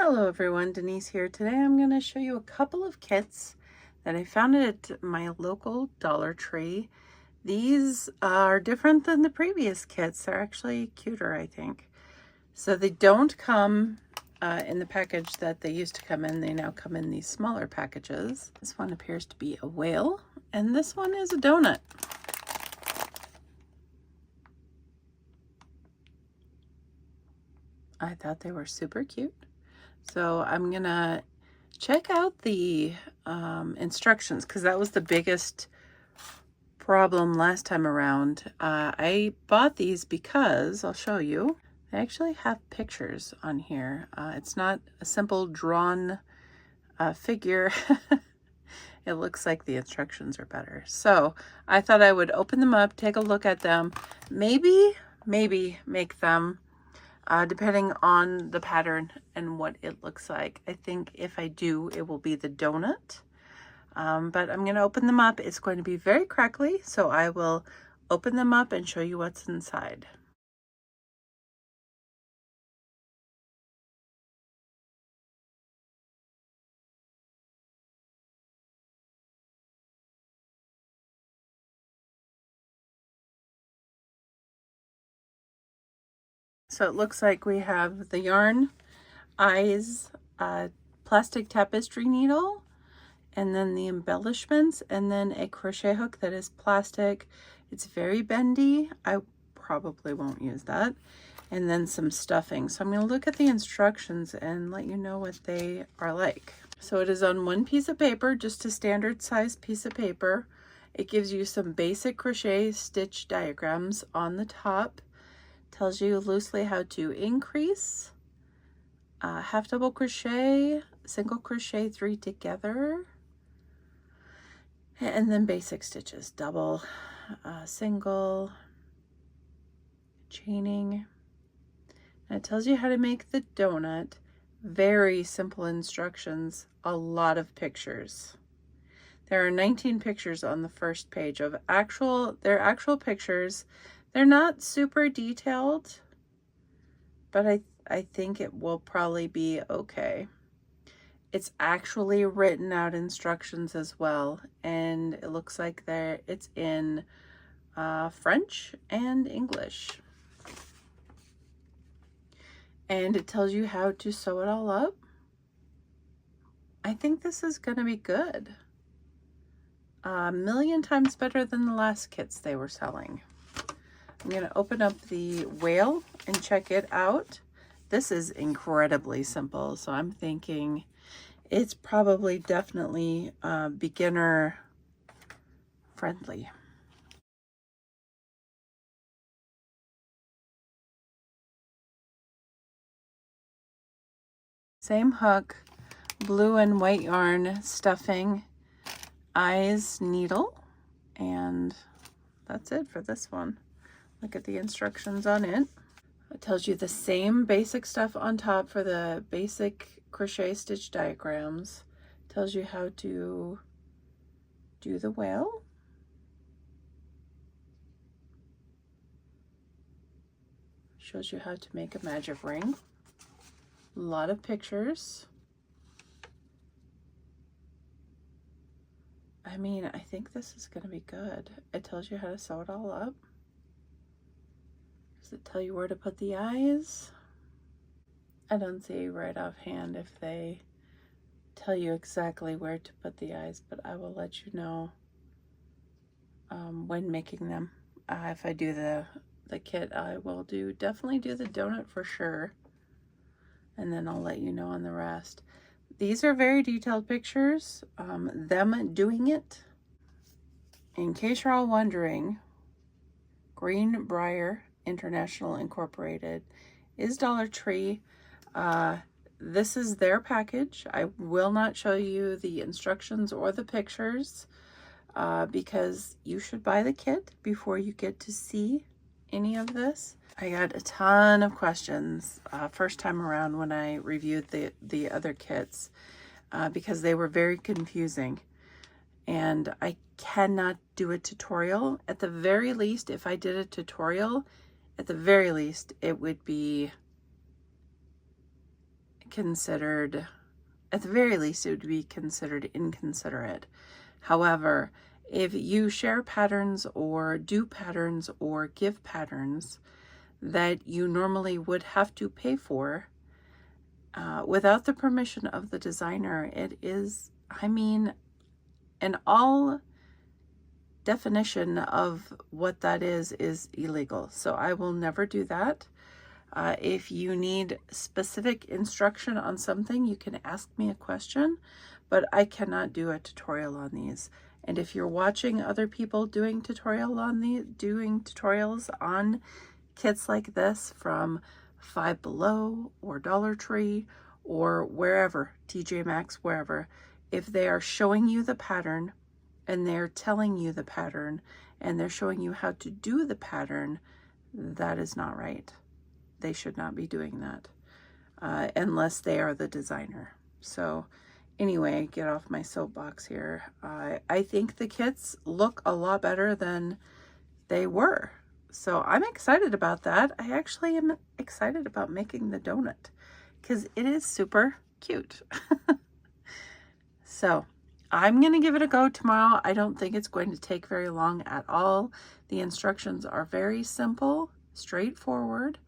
Hello everyone, Denise here. Today I'm going to show you a couple of kits that I found at my local Dollar Tree. These are different than the previous kits. They're actually cuter, I think. So they don't come in the package that they used to come in. They now come in these smaller packages. This one appears to be a whale, and this one is a donut. I thought they were super cute. So I'm gonna check out the instructions, because that was the biggest problem last time around. I bought these because, I'll show you, they actually have pictures on here. It's not a simple drawn figure. It looks like the instructions are better. So I thought I would open them up, take a look at them, maybe make them depending on the pattern and what it looks like. I think if I do, it will be the donut. But I'm going to open them up. It's going to be very crackly, so I will open them up and show you what's inside. So it looks like we have the yarn, eyes, plastic tapestry needle, and then the embellishments, and then a crochet hook that is plastic. It's very bendy. I probably won't use that. And then some stuffing. So I'm going to look at the instructions and let you know what they are like. So it is on one piece of paper, just a standard size piece of paper. It gives you some basic crochet stitch diagrams on the top. Tells you loosely how to increase, half double crochet, single crochet 3 together, and then basic stitches, double, single, chaining. And it tells you how to make the donut. Very simple instructions, a lot of pictures. There are 19 pictures on the first page of they're actual pictures. They're not super detailed, but I think it will probably be okay. It's actually written out instructions as well, and it looks like it's in French and English. And it tells you how to sew it all up. I think this is going to be good. A million times better than the last kits they were selling. I'm going to open up the whale and check it out. This is incredibly simple, so I'm thinking it's probably definitely beginner friendly. Same hook, blue and white yarn, stuffing, eyes, needle, and that's it for this one. Look at the instructions on it. It tells you the same basic stuff on top for the basic crochet stitch diagrams. It tells you how to do the whale. Shows you how to make a magic ring. A lot of pictures. I mean, I think this is going to be good. It tells you how to sew it all up. Does it tell you where to put the eyes? I don't see right offhand if they tell you exactly where to put the eyes, but I will let you know when making them. If I do the kit, I will definitely do the donut for sure, and then I'll let you know on the rest. These are very detailed pictures, them doing it. In case you're all wondering, Greenbrier International Incorporated is Dollar Tree. This is their package. I will not show you the instructions or the pictures because you should buy the kit before you get to see any of this. I got a ton of questions first time around when I reviewed the other kits because they were very confusing, and I cannot do a tutorial. At the very least, if I did a tutorial, at the very least, it would be considered, at the very least, it would be considered inconsiderate. However, if you share patterns or do patterns or give patterns that you normally would have to pay for without the permission of the designer, it is, I mean, an all definition of what that is illegal. So I will never do that. If you need specific instruction on something, you can ask me a question, but I cannot do a tutorial on these. And if you're watching other people doing tutorials on kits like this from Five Below or Dollar Tree or wherever, TJ Maxx, wherever, if they are showing you the pattern and they're telling you the pattern and they're showing you how to do the pattern, that is not right. They should not be doing that unless they are the designer. So anyway, get off my soapbox here. I think the kits look a lot better than they were. So I'm excited about that. I actually am excited about making the donut because it is super cute. So I'm going to give it a go tomorrow. I don't think it's going to take very long at all. The instructions are very simple, straightforward.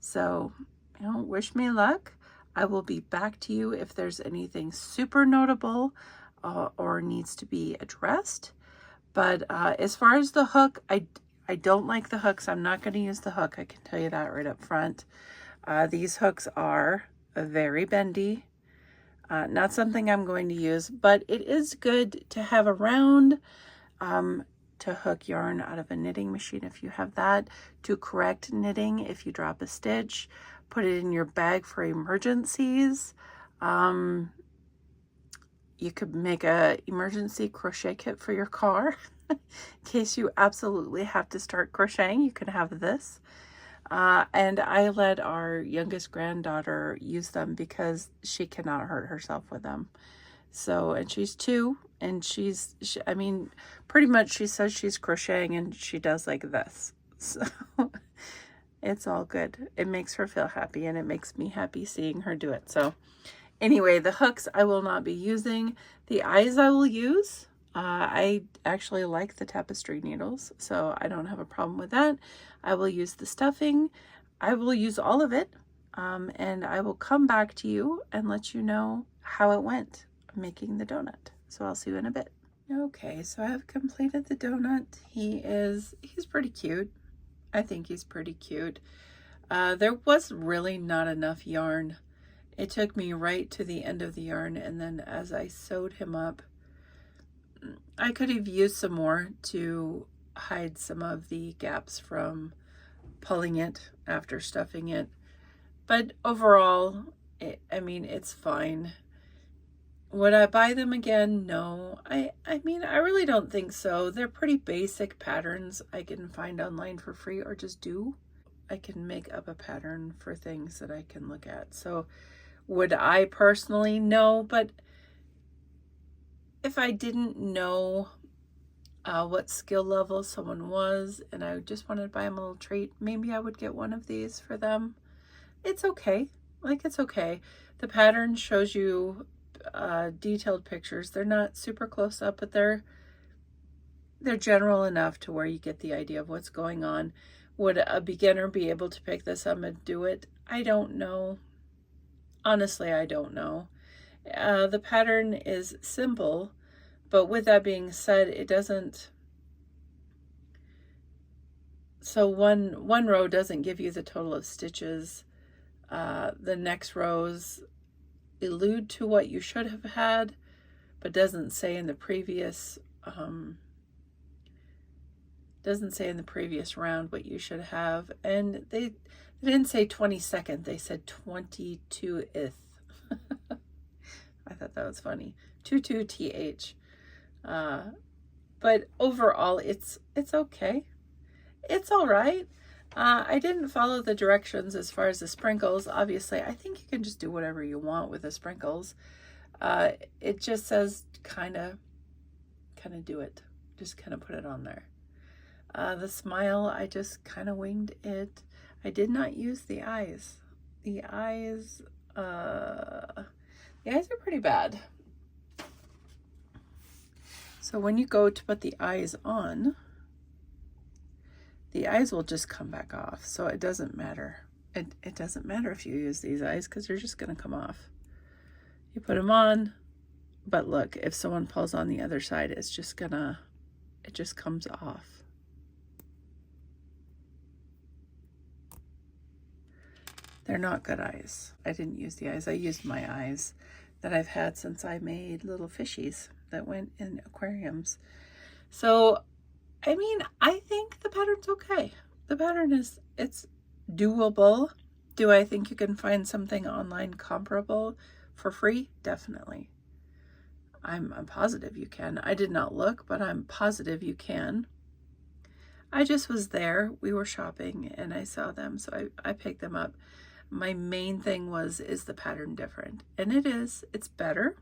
So, you know, wish me luck. I will be back to you if there's anything super notable or needs to be addressed. But as far as the hook, I don't like the hooks. I'm not going to use the hook. I can tell you that right up front. These hooks are very bendy. Not something I'm going to use, but it is good to have around to hook yarn out of a knitting machine if you have that, to correct knitting if you drop a stitch, put it in your bag for emergencies. You could make a emergency crochet kit for your car in case you absolutely have to start crocheting. You can have this. And I let our youngest granddaughter use them because she cannot hurt herself with them. So, and she's 2, and I mean, pretty much she says she's crocheting and she does like this. So it's all good. It makes her feel happy and it makes me happy seeing her do it. So anyway, the hooks I will not be using. The eyes I will use. I actually like the tapestry needles, so I don't have a problem with that. I will use the stuffing. I will use all of it, and I will come back to you and let you know how it went making the donut. So I'll see you in a bit. Okay, so I have completed the donut. He's pretty cute. I think he's pretty cute. There was really not enough yarn. It took me right to the end of the yarn, and then as I sewed him up, I could have used some more to hide some of the gaps from pulling it after stuffing it. But overall, I mean, it's fine. Would I buy them again? No. I mean, I really don't think so. They're pretty basic patterns I can find online for free or just do. I can make up a pattern for things that I can look at. So would I personally? No, but if I didn't know what skill level someone was and I just wanted to buy them a little treat, maybe I would get one of these for them. It's okay. Like, it's okay. The pattern shows you detailed pictures. They're not super close up, but they're general enough to where you get the idea of what's going on. Would a beginner be able to pick this up and do it? I don't know. Honestly, I don't know. The pattern is simple, but with that being said, it doesn't, so one row doesn't give you the total of stitches. The next rows allude to what you should have had, but doesn't say in the previous round what you should have. And they didn't say 22nd, they said 22th. I thought that was funny. 22th. But overall, it's okay. It's all right. I didn't follow the directions as far as the sprinkles. Obviously, I think you can just do whatever you want with the sprinkles. It just says kind of do it. Just kind of put it on there. The smile, I just kind of winged it. I did not use the eyes. The eyes, The eyes are pretty bad. So when you go to put the eyes on, the eyes will just come back off. So it doesn't matter. It doesn't matter if you use these eyes because they're just going to come off. You put them on, but look, if someone pulls on the other side, it just comes off. They're not good eyes. I didn't use the eyes. I used my eyes that I've had since I made little fishies that went in aquariums. So, I mean, I think the pattern's okay. The pattern it's doable. Do I think you can find something online comparable for free? Definitely. I'm positive you can. I did not look, but I'm positive you can. I just was there. We were shopping and I saw them, so I picked them up. My main thing was, is the pattern different? And it is. It's better.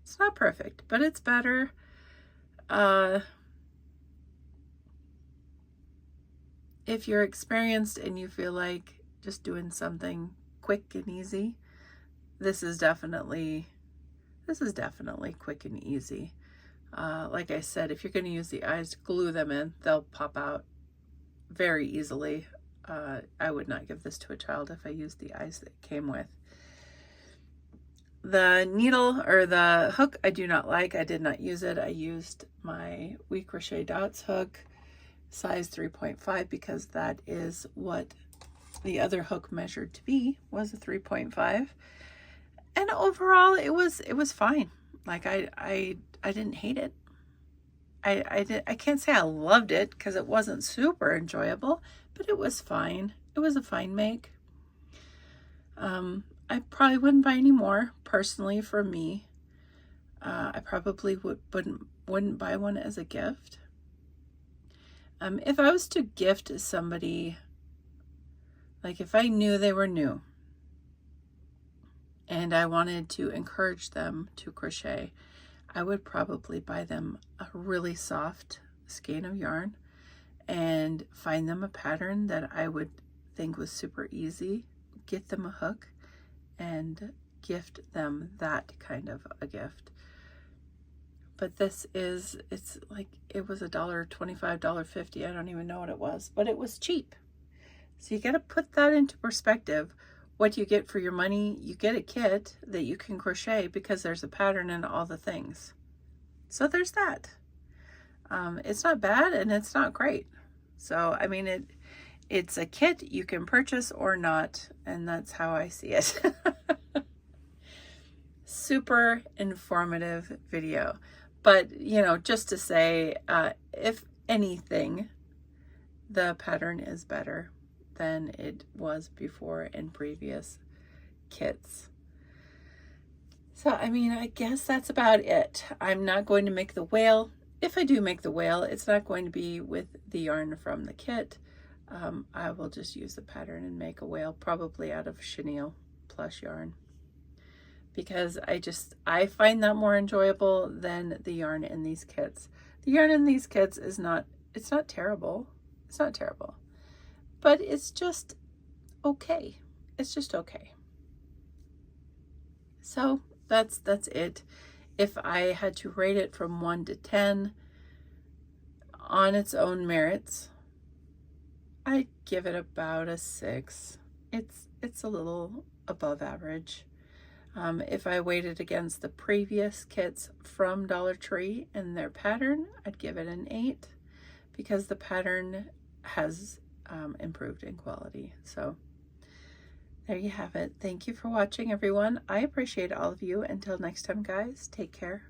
It's not perfect, but it's better. If you're experienced and you feel like just doing something quick and easy, this is definitely quick and easy. Like I said, if you're going to use the eyes to glue them in, they'll pop out very easily. I would not give this to a child if I used the eyes that it came with. The needle or the hook I do not like. I did not use it. I used my We Crochet Dots hook, size 3.5, because that is what the other hook measured to be, was a 3.5. And overall it was fine. Like I didn't hate it. I can't say I loved it because it wasn't super enjoyable, but it was fine. It was a fine make. I probably wouldn't buy any more personally for me. I probably wouldn't buy one as a gift. If I was to gift somebody, like if I knew they were new and I wanted to encourage them to crochet, I would probably buy them a really soft skein of yarn and find them a pattern that I would think was super easy, get them a hook, and gift them that kind of a gift. But this is, it's like, it was $1.25, $1.50. I don't even know what it was, but it was cheap. So you got to put that into perspective. What you get for your money, you get a kit that you can crochet because there's a pattern in all the things. So there's that. It's not bad and it's not great. So, I mean, it's a kit you can purchase or not, and that's how I see it. Super informative video. But, you know, just to say, if anything, the pattern is better than it was before in previous kits. So, I mean, I guess that's about it. I'm not going to make the whale. If I do make the whale, it's not going to be with the yarn from the kit. I will just use the pattern and make a whale, probably out of chenille plush yarn, because I find that more enjoyable than the yarn in these kits. The yarn in these kits is not, it's not terrible. It's not terrible, but it's just okay. It's just okay. So that's it. If I had to rate it from 1 to 10 on its own merits, I'd give it about a 6. It's a little above average. If I weighed it against the previous kits from Dollar Tree and their pattern, I'd give it an 8, because the pattern has improved in quality. So there you have it. Thank you for watching, everyone. I appreciate all of you. Until next time, guys, take care.